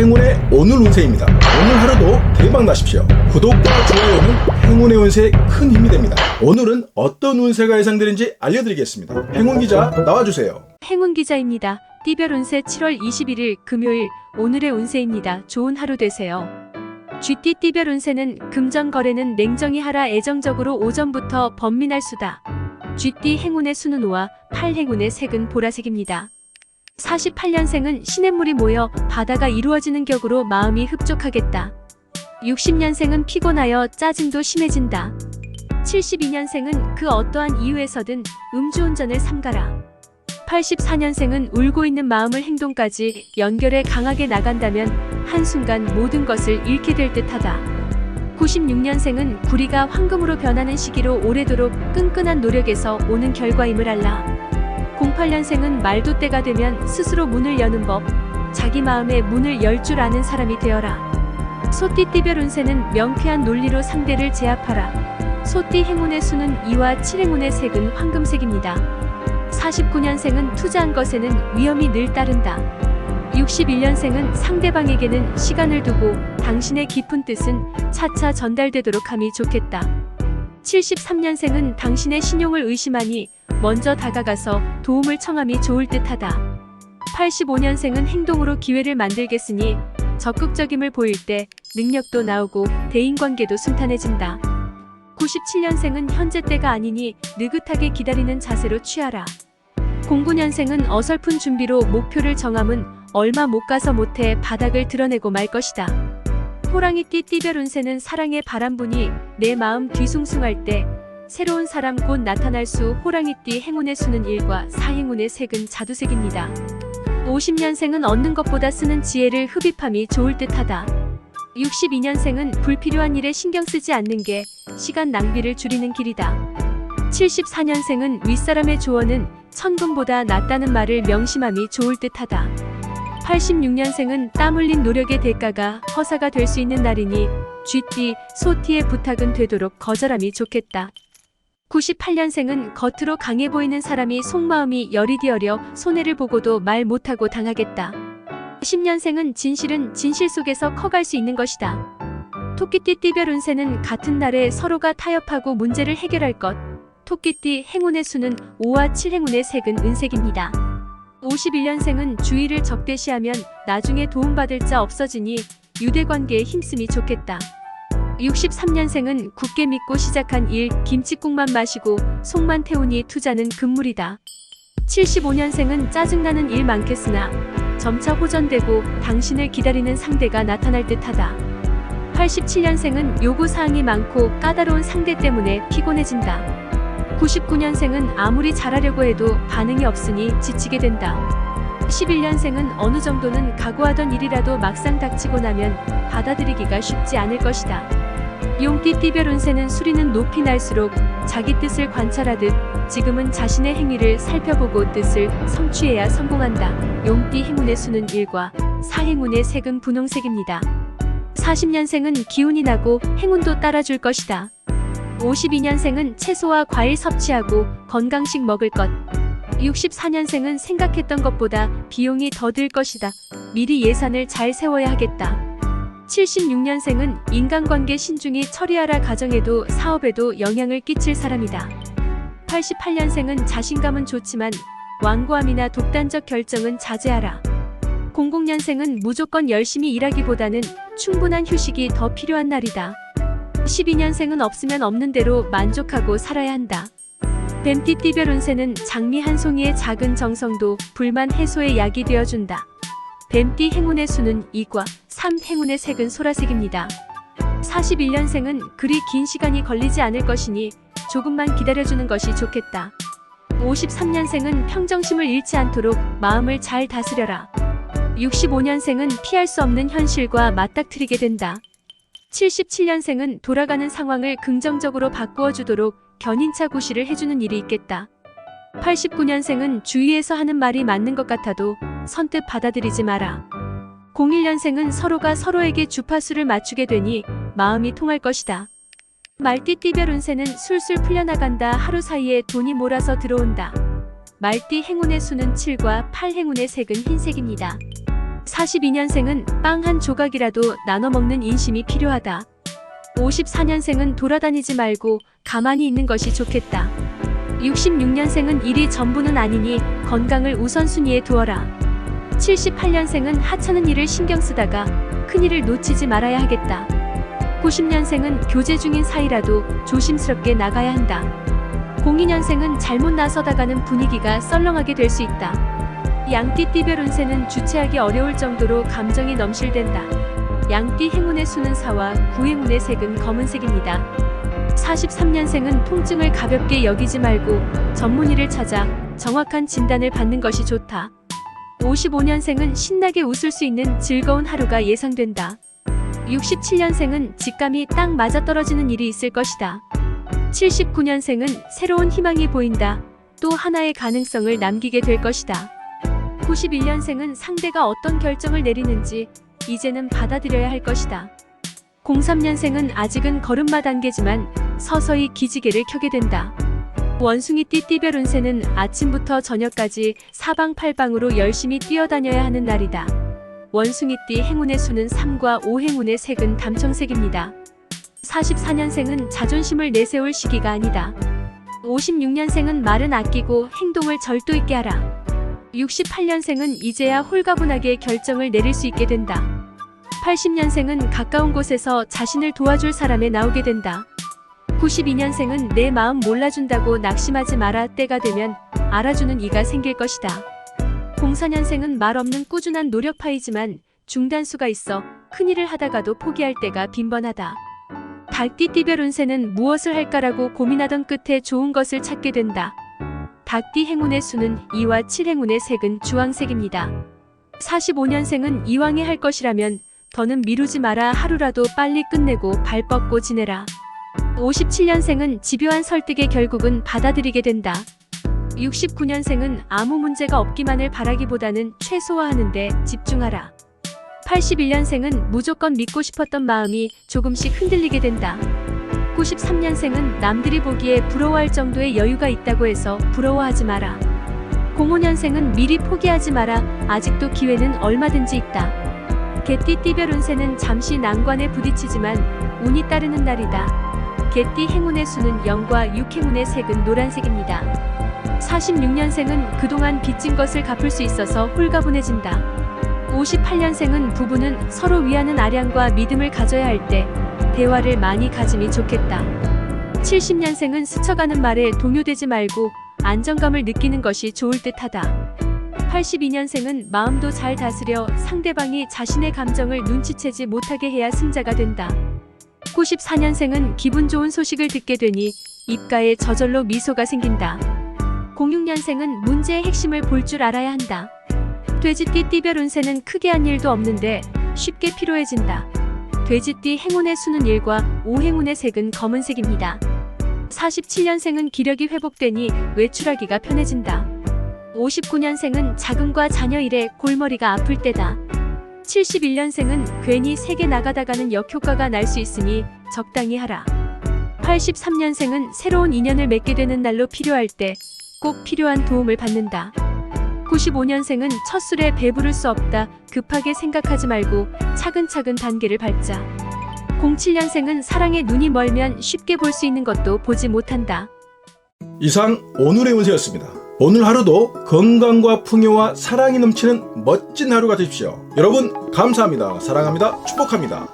행운의 오늘 운세입니다. 오늘 하루도 대박 나십시오. 구독과 좋아요는 행운의 운세에 큰 힘이 됩니다. 오늘은 어떤 운세가 예상되는지 알려드리겠습니다. 행운 기자 나와주세요. 행운 기자입니다. 띠별 운세 7월 21일 금요일 오늘의 운세입니다. 좋은 하루 되세요. 쥐띠 띠별 운세는 금전 거래는 냉정히 하라. 애정적으로 오전부터 번민할 수다. 쥐띠 행운의 수는 5와 8 행운의 색은 보라색입니다. 48년생은 시냇물이 모여 바다가 이루어지는 격으로 마음이 흡족하겠다. 60년생은 피곤하여 짜증도 심해진다. 72년생은 그 어떠한 이유에서든 음주운전을 삼가라. 84년생은 울고 있는 마음을 행동까지 연결해 강하게 나간다면 한순간 모든 것을 잃게 될 듯하다. 96년생은 구리가 황금으로 변하는 시기로 오래도록 끈끈한 노력에서 오는 결과임을 알라. 08년생은 말도 때가 되면 스스로 문을 여는 법, 자기 마음의 문을 열 줄 아는 사람이 되어라. 소띠 띠별 운세는 명쾌한 논리로 상대를 제압하라. 소띠 행운의 수는 2와 7 행운의 색은 황금색입니다. 49년생은 투자한 것에는 위험이 늘 따른다. 61년생은 상대방에게는 시간을 두고 당신의 깊은 뜻은 차차 전달되도록 함이 좋겠다. 73년생은 당신의 신용을 의심하니 먼저 다가가서 도움을 청함이 좋을 듯하다. 85년생은 행동으로 기회를 만들겠으니 적극적임을 보일 때 능력도 나오고 대인관계도 순탄해진다. 97년생은 현재 때가 아니니 느긋하게 기다리는 자세로 취하라. 09년생은 어설픈 준비로 목표를 정함은 얼마 못 가서 못해 바닥을 드러내고 말 것이다. 호랑이띠 띠별 운세는 사랑의 바람분이 내 마음 뒤숭숭할 때 새로운 사람 곧 나타날 수. 호랑이띠 행운의 수는 1과 4 행운의 색은 자두색입니다. 50년생은 얻는 것보다 쓰는 지혜를 흡입함이 좋을 듯하다. 62년생은 불필요한 일에 신경 쓰지 않는 게 시간 낭비를 줄이는 길이다. 74년생은 윗사람의 조언은 천금보다 낫다는 말을 명심함이 좋을 듯하다. 86년생은 땀 흘린 노력의 대가가 허사가 될 수 있는 날이니 쥐띠, 소띠의 부탁은 되도록 거절함이 좋겠다. 98년생은 겉으로 강해 보이는 사람이 속마음이 여리디어려 손해를 보고도 말 못하고 당하겠다. 10년생은 진실은 진실 속에서 커갈 수 있는 것이다. 토끼띠 띠별 운세는 같은 날에 서로가 타협하고 문제를 해결할 것. 토끼띠 행운의 수는 5와 7 행운의 색은 은색입니다. 51년생은 주의를 적대시하면 나중에 도움받을 자 없어지니 유대관계에 힘쓰이 좋겠다. 63년생은 굳게 믿고 시작한 일, 김칫국만 마시고 속만 태우니 투자는 금물이다. 75년생은 짜증나는 일 많겠으나 점차 호전되고 당신을 기다리는 상대가 나타날 듯하다. 87년생은 요구사항이 많고 까다로운 상대 때문에 피곤해진다. 99년생은 아무리 잘하려고 해도 반응이 없으니 지치게 된다. 11년생은 어느 정도는 각오하던 일이라도 막상 닥치고 나면 받아들이기가 쉽지 않을 것이다. 용띠 띠별 운세는 수리는 높이 날수록 자기 뜻을 관찰하듯 지금은 자신의 행위를 살펴보고 뜻을 성취해야 성공한다. 용띠 행운의 수는 1과 4 행운의 색은 분홍색입니다. 40년생은 기운이 나고 행운도 따라줄 것이다. 52년생은 채소와 과일 섭취하고 건강식 먹을 것. 64년생은 생각했던 것보다 비용이 더 들 것이다. 미리 예산을 잘 세워야 하겠다. 76년생은 인간관계 신중히 처리하라. 가정에도 사업에도 영향을 끼칠 사람이다. 88년생은 자신감은 좋지만 완고함이나 독단적 결정은 자제하라. 00년생은 무조건 열심히 일하기보다는 충분한 휴식이 더 필요한 날이다. 12년생은 없으면 없는 대로 만족하고 살아야 한다. 뱀띠 띠별 운세는 장미 한 송이의 작은 정성도 불만 해소의 약이 되어준다. 뱀띠 행운의 수는 2과 3 행운의 색은 소라색입니다. 41년생은 그리 긴 시간이 걸리지 않을 것이니 조금만 기다려주는 것이 좋겠다. 53년생은 평정심을 잃지 않도록 마음을 잘 다스려라. 65년생은 피할 수 없는 현실과 맞닥뜨리게 된다. 77년생은 돌아가는 상황을 긍정적으로 바꾸어 주도록 견인차 구실을 해주는 일이 있겠다. 89년생은 주위에서 하는 말이 맞는 것 같아도 선뜻 받아들이지 마라. 01년생은 서로가 서로에게 주파수를 맞추게 되니 마음이 통할 것이다. 말띠 띠별 운세는 술술 풀려나간다. 하루 사이에 돈이 몰아서 들어온다. 말띠 행운의 수는 7과 8 행운의 색은 흰색입니다. 42년생은 빵 한 조각이라도 나눠 먹는 인심이 필요하다. 54년생은 돌아다니지 말고 가만히 있는 것이 좋겠다. 66년생은 일이 전부는 아니니 건강을 우선순위에 두어라. 78년생은 하찮은 일을 신경 쓰다가 큰일을 놓치지 말아야 하겠다. 90년생은 교제 중인 사이라도 조심스럽게 나가야 한다. 02년생은 잘못 나서다가는 분위기가 썰렁하게 될 수 있다. 양띠 띠별 운세는 주체하기 어려울 정도로 감정이 넘실댄다. 양띠 행운의 수는 4와 9행운의 색은 검은색입니다. 43년생은 통증을 가볍게 여기지 말고 전문의를 찾아 정확한 진단을 받는 것이 좋다. 55년생은 신나게 웃을 수 있는 즐거운 하루가 예상된다. 67년생은 직감이 딱 맞아떨어지는 일이 있을 것이다. 79년생은 새로운 희망이 보인다. 또 하나의 가능성을 남기게 될 것이다. 91년생은 상대가 어떤 결정을 내리는지 이제는 받아들여야 할 것이다. 03년생은 아직은 걸음마 단계지만 서서히 기지개를 켜게 된다. 원숭이띠 띠별 운세는 아침부터 저녁까지 사방팔방으로 열심히 뛰어다녀야 하는 날이다. 원숭이띠 행운의 수는 3과 5행운의 색은 담청색입니다. 44년생은 자존심을 내세울 시기가 아니다. 56년생은 말은 아끼고 행동을 절도 있게 하라. 68년생은 이제야 홀가분하게 결정을 내릴 수 있게 된다. 80년생은 가까운 곳에서 자신을 도와줄 사람에 나오게 된다. 92년생은 내 마음 몰라준다고 낙심하지 마라. 때가 되면 알아주는 이가 생길 것이다. 04년생은 말 없는 꾸준한 노력파이지만 중단수가 있어 큰일을 하다가도 포기할 때가 빈번하다. 닭띠 띠별 운세는 무엇을 할까라고 고민하던 끝에 좋은 것을 찾게 된다. 닭띠 행운의 수는 2와 7행운의 색은 주황색입니다. 45년생은 이왕에 할 것이라면 더는 미루지 마라. 하루라도 빨리 끝내고 발 뻗고 지내라. 57년생은 집요한 설득에 결국은 받아들이게 된다. 69년생은 아무 문제가 없기만을 바라기보다는 최소화하는 데 집중하라. 81년생은 무조건 믿고 싶었던 마음이 조금씩 흔들리게 된다. 93년생은 남들이 보기에 부러워할 정도의 여유가 있다고 해서 부러워하지 마라. 05년생은 미리 포기하지 마라. 아직도 기회는 얼마든지 있다. 개띠 띠별 운세는 잠시 난관에 부딪히지만 운이 따르는 날이다. 개띠 행운의 수는 0과 6행운의 색은 노란색입니다. 46년생은 그동안 빚진 것을 갚을 수 있어서 홀가분해진다. 58년생은 부부는 서로 위하는 아량과 믿음을 가져야 할 때 대화를 많이 가짐이 좋겠다. 70년생은 스쳐가는 말에 동요되지 말고 안정감을 느끼는 것이 좋을 듯하다. 82년생은 마음도 잘 다스려 상대방이 자신의 감정을 눈치채지 못하게 해야 승자가 된다. 94년생은 기분 좋은 소식을 듣게 되니 입가에 저절로 미소가 생긴다. 06년생은 문제의 핵심을 볼 줄 알아야 한다. 돼지띠 띠별 운세는 크게 한 일도 없는데 쉽게 피로해진다. 돼지띠 행운의 수는 1과 5행운의 색은 검은색입니다. 47년생은 기력이 회복되니 외출하기가 편해진다. 59년생은 자금과 자녀 일에 골머리가 아플 때다. 71년생은 괜히 세게 나가다가는 역효과가 날 수 있으니 적당히 하라. 83년생은 새로운 인연을 맺게 되는 날로 필요할 때 꼭 필요한 도움을 받는다. 95년생은 첫 술에 배부를 수 없다. 급하게 생각하지 말고 차근차근 단계를 밟자. 07년생은 사랑에 눈이 멀면 쉽게 볼 수 있는 것도 보지 못한다. 이상 오늘의 운세였습니다. 오늘 하루도 건강과 풍요와 사랑이 넘치는 멋진 하루가 되십시오. 여러분 감사합니다. 사랑합니다. 축복합니다.